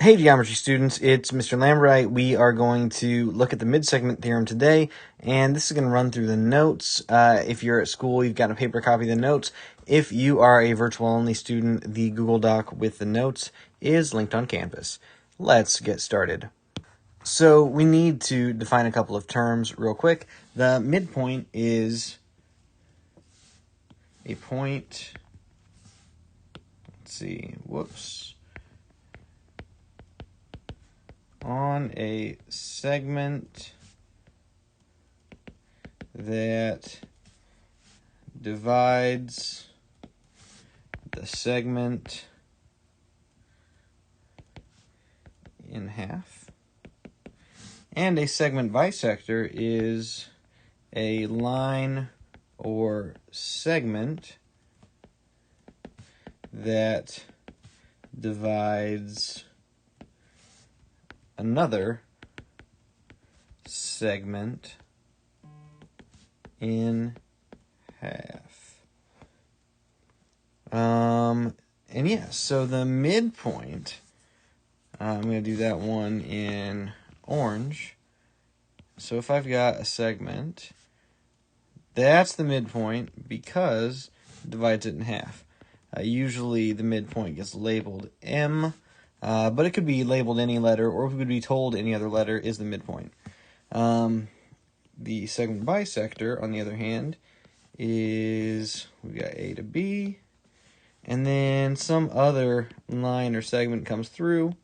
Hey geometry students, it's Mr. Lambright. We are going to look at the midsegment theorem today, and this is going to run through the notes. If you're at school, you've got a paper copy of the notes. If you are a virtual-only student, the Google Doc with the notes is linked on Canvas. Let's get started. So we need to define a couple of terms real quick. The midpoint is a point, on a segment that divides the segment in half. And a segment bisector is a line or segment that divides another segment in half. And yeah, so the midpoint, I'm going to do that one in orange. So if I've got a segment, that's the midpoint because it divides it in half. Usually the midpoint gets labeled M, but it could be labeled any letter, or if we could be told any other letter is the midpoint. The segment bisector, on the other hand, is, we've got A to B, and then some other line or segment comes through,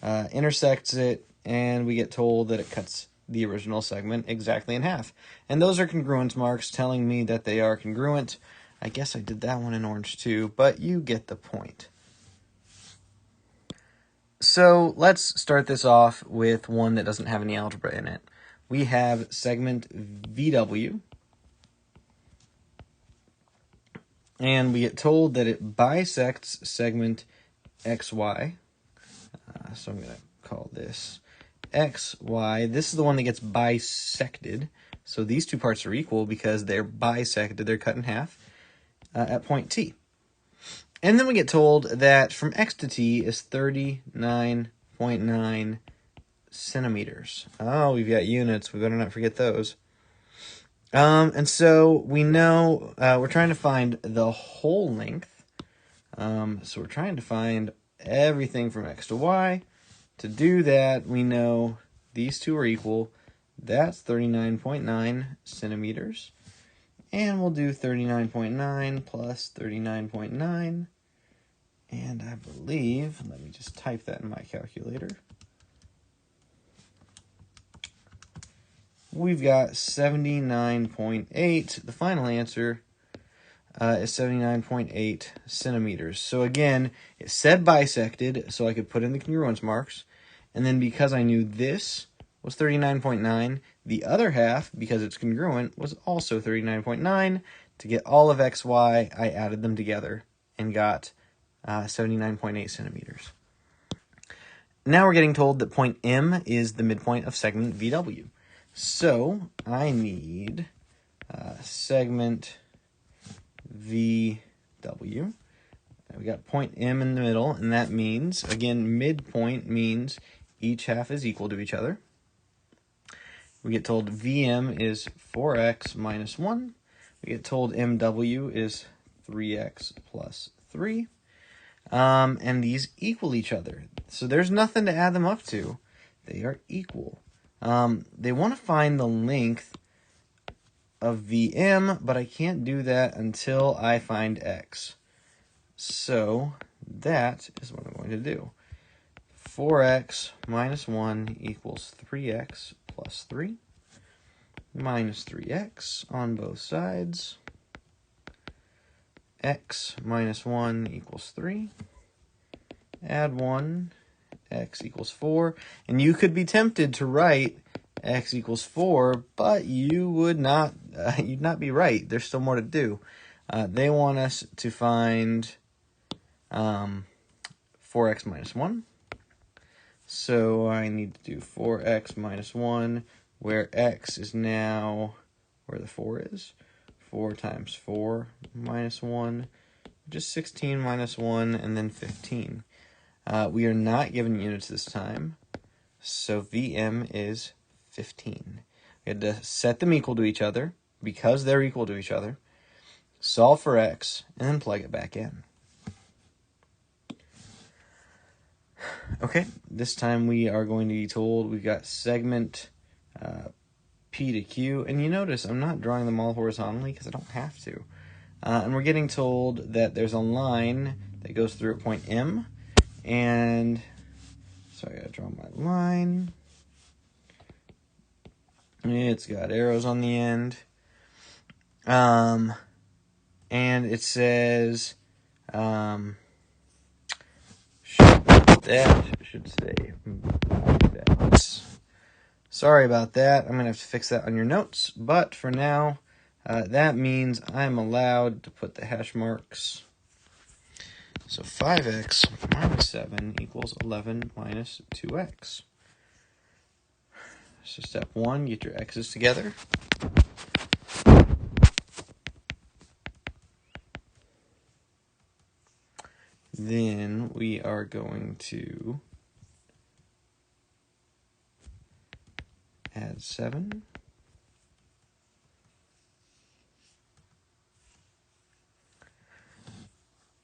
intersects it, and we get told that it cuts the original segment exactly in half. And those are congruence marks telling me that they are congruent. I guess I did that one in orange too, but you get the point. So let's start this off with one that doesn't have any algebra in it. We have segment VW, and we get told that it bisects segment XY. So I'm going to call this XY. This is the one that gets bisected. So these two parts are equal because they're bisected, they're cut in half at point T. And then we get told that from X to T is 39.9 centimeters. Oh, we've got units. We better not forget those. And so we know we're trying to find the whole length. So we're trying to find everything from X to Y. To do that, we know these two are equal. That's 39.9 centimeters. And we'll do 39.9 plus 39.9. And I believe, let me just type that in my calculator. We've got 79.8. The final answer is 79.8 centimeters. So again, it said bisected, so I could put in the congruence marks. And then because I knew this was 39.9, the other half, because it's congruent, was also 39.9. To get all of XY, I added them together and got 79.8 centimeters. Now we're getting told that point M is the midpoint of segment VW. So I need segment VW. We got point M in the middle, and that means, again, midpoint means each half is equal to each other. We get told VM is 4x minus 1. We get told MW is 3x plus 3. And these equal each other. So there's nothing to add them up to. They are equal. They want to find the length of VM, but I can't do that until I find X. So that is what I'm going to do. 4x minus 1 equals 3x plus 3 minus 3x on both sides. X minus 1 equals 3. Add 1, x equals 4. And you could be tempted to write x equals 4, but you would not, you'd not be right. There's still more to do. They want us to find 4x minus 1. So I need to do 4x minus 1, where x is now where the 4 is. 4 times 4 minus 1, just 16 minus 1, and then 15. We are not given units this time, so Vm is 15. We had to set them equal to each other because they're equal to each other, solve for x, and then plug it back in. Okay, this time we are going to be told we've got segment P to Q, and you notice I'm not drawing them all horizontally because I don't have to. And we're getting told that there's a line that goes through at point M, and so I gotta draw my line. It's got arrows on the end. And it says, that should say 5x. Sorry about that. I'm going to have to fix that on your notes. But for now, that means I'm allowed to put the hash marks. So 5x minus 7 equals 11 minus 2x. So step 1, get your x's together. Then we are going to add 7.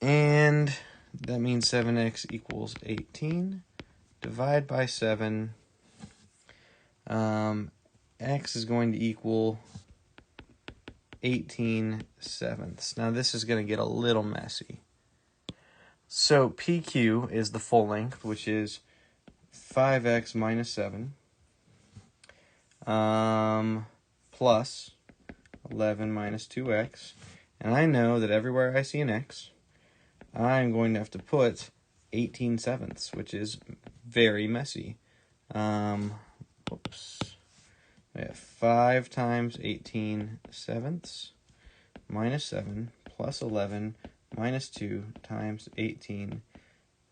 And that means 7x equals 18. Divide by 7. X is going to equal 18 sevenths. Now this is going to get a little messy. So PQ is the full length, which is 5x minus 7 plus 11 minus 2x. And I know that everywhere I see an x, I'm going to have to put 18 sevenths, which is very messy. Whoops. We have 5 times 18 sevenths minus 7 plus 11 minus 2 times 18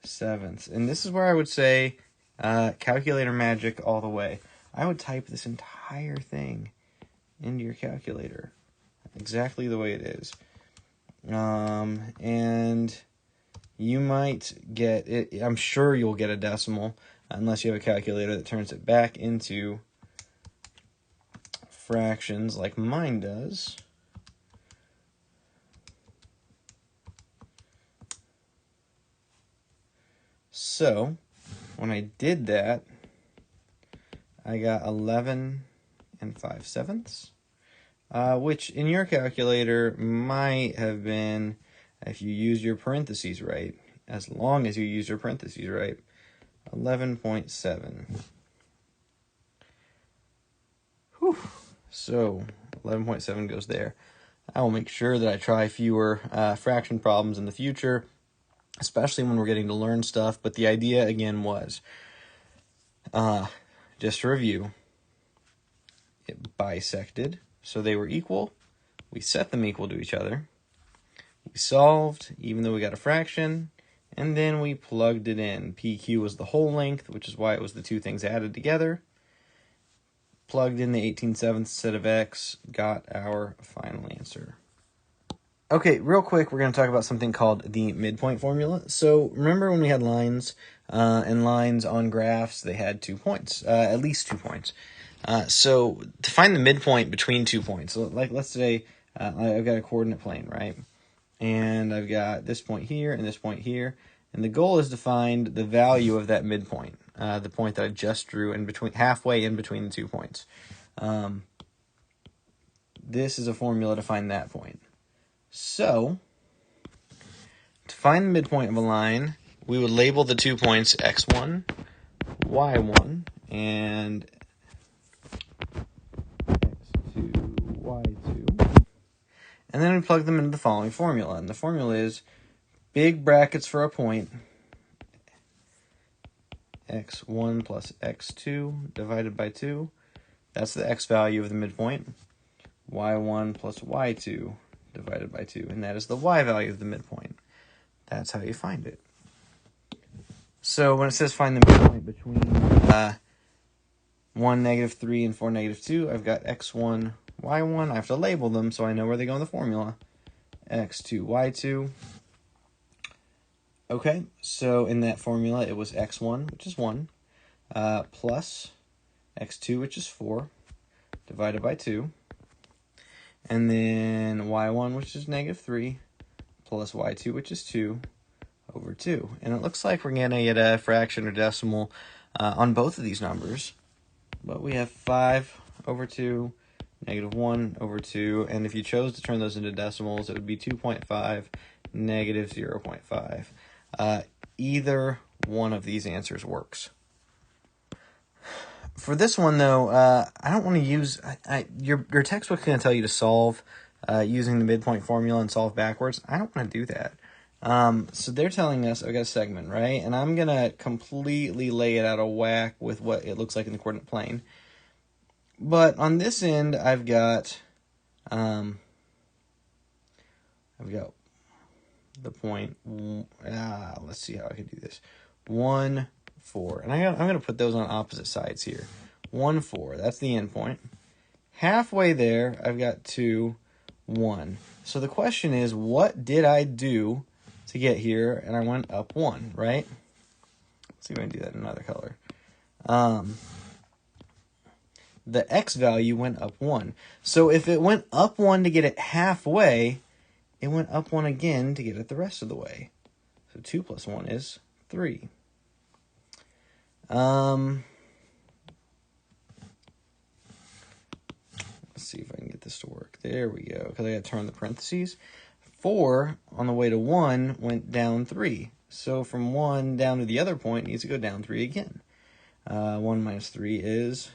sevenths. And this is where I would say calculator magic all the way. I would type this entire thing into your calculator exactly the way it is. And you might get it. I'm sure you'll get a decimal unless you have a calculator that turns it back into fractions like mine does. So when I did that, I got 11 and 5 sevenths, which in your calculator might have been, if you use your parentheses right, as long as you use your parentheses right, 11.7. Whew. So 11.7 goes there. I will make sure that I try fewer fraction problems in the future, especially when we're getting to learn stuff. But the idea, again, was, just to review, it bisected, so they were equal. We set them equal to each other. We solved, even though we got a fraction, and then we plugged it in. PQ was the whole length, which is why it was the two things added together. Plugged in the 18 sevenths instead of x, got our final answer. Okay, real quick, we're going to talk about something called the midpoint formula. So remember when we had lines and lines on graphs, they had 2 points, at least 2 points. So to find the midpoint between 2 points, so like let's say I've got a coordinate plane, right? And I've got this point here and this point here. And the goal is to find the value of that midpoint, the point that I just drew in between, halfway in between the 2 points. This is a formula to find that point. So, to find the midpoint of a line, we would label the 2 points x1, y1, and x2, y2. And then we plug them into the following formula. And the formula is big brackets for a point, x1 plus x2 divided by 2. That's the x value of the midpoint. y1 plus y2 divided by 2. And that is the y value of the midpoint. That's how you find it. So when it says find the midpoint between 1, -3, and 4, -2, I've got x1, y1. I have to label them so I know where they go in the formula. x2, y2. Okay, so in that formula, it was x1, which is 1, plus x2, which is 4, divided by 2. And then y1, which is negative 3, plus y2, which is 2, over 2. And it looks like we're going to get a fraction or decimal on both of these numbers. But we have 5 over 2, negative 1 over 2. And if you chose to turn those into decimals, it would be 2.5, negative 0.5. Either one of these answers works. For this one, though, I don't want to use... your textbook's going to tell you to solve using the midpoint formula and solve backwards. I don't want to do that. So they're telling us, I've got a segment, right? And I'm going to completely lay it out of whack with what it looks like in the coordinate plane. But on this end, I've got the point, let's see how I can do this. 1, 4. And I'm going to put those on opposite sides here. 1, 4. That's the end point. Halfway there, I've got 2, 1. So the question is, what did I do to get here? And I went up 1, right? Let's see if I can do that in another color. The x value went up 1. So if it went up 1 to get it halfway, it went up 1 again to get it the rest of the way. So 2 plus 1 is 3. Let's see if I can get this to work. There we go, because I got to turn the parentheses. 4 on the way to 1 went down 3. So from 1 down to the other point needs to go down 3 again. 1 minus 3 is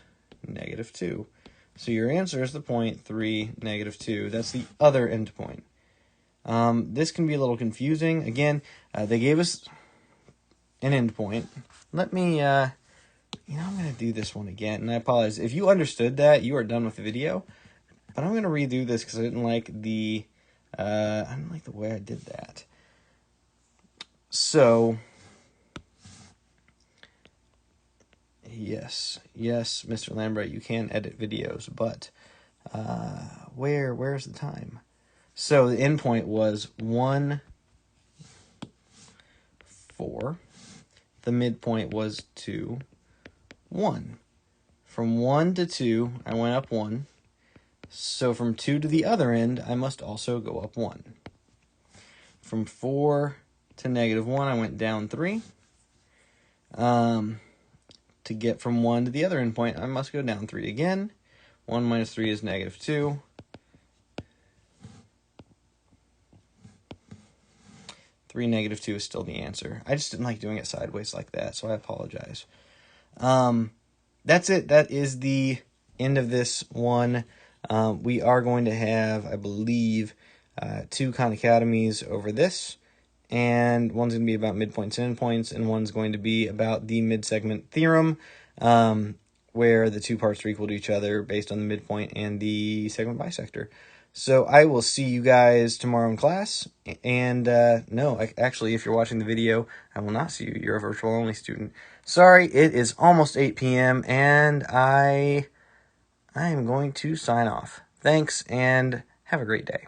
negative 2. So your answer is the point 3, negative 2. That's the other end point. This can be a little confusing. Again, they gave us an end point. Let me, I'm going to do this one again. And I apologize. If you understood that, you are done with the video. But I'm going to redo this because I didn't like the way I did that. So, yes, Mr. Lambert, you can edit videos, but where's the time? So the end point was 1, 4. The midpoint was 2, 1. From 1 to 2, I went up 1. So from 2 to the other end, I must also go up 1. From 4 to negative 1, I went down 3. To get from 1 to the other end point, I must go down 3 again. 1 minus 3 is negative 2. 3 negative 2 is still the answer. I just didn't like doing it sideways like that, so I apologize. That's it. That is the end of this one. We are going to have, I believe, 2 Khan Academies over this. And one's going to be about midpoints and endpoints, and one's going to be about the midsegment theorem, where the 2 parts are equal to each other based on the midpoint and the segment bisector. So I will see you guys tomorrow in class. And no, actually, if you're watching the video, I will not see you. You're a virtual only student. Sorry, it is almost 8 p.m. and I am going to sign off. Thanks, and have a great day.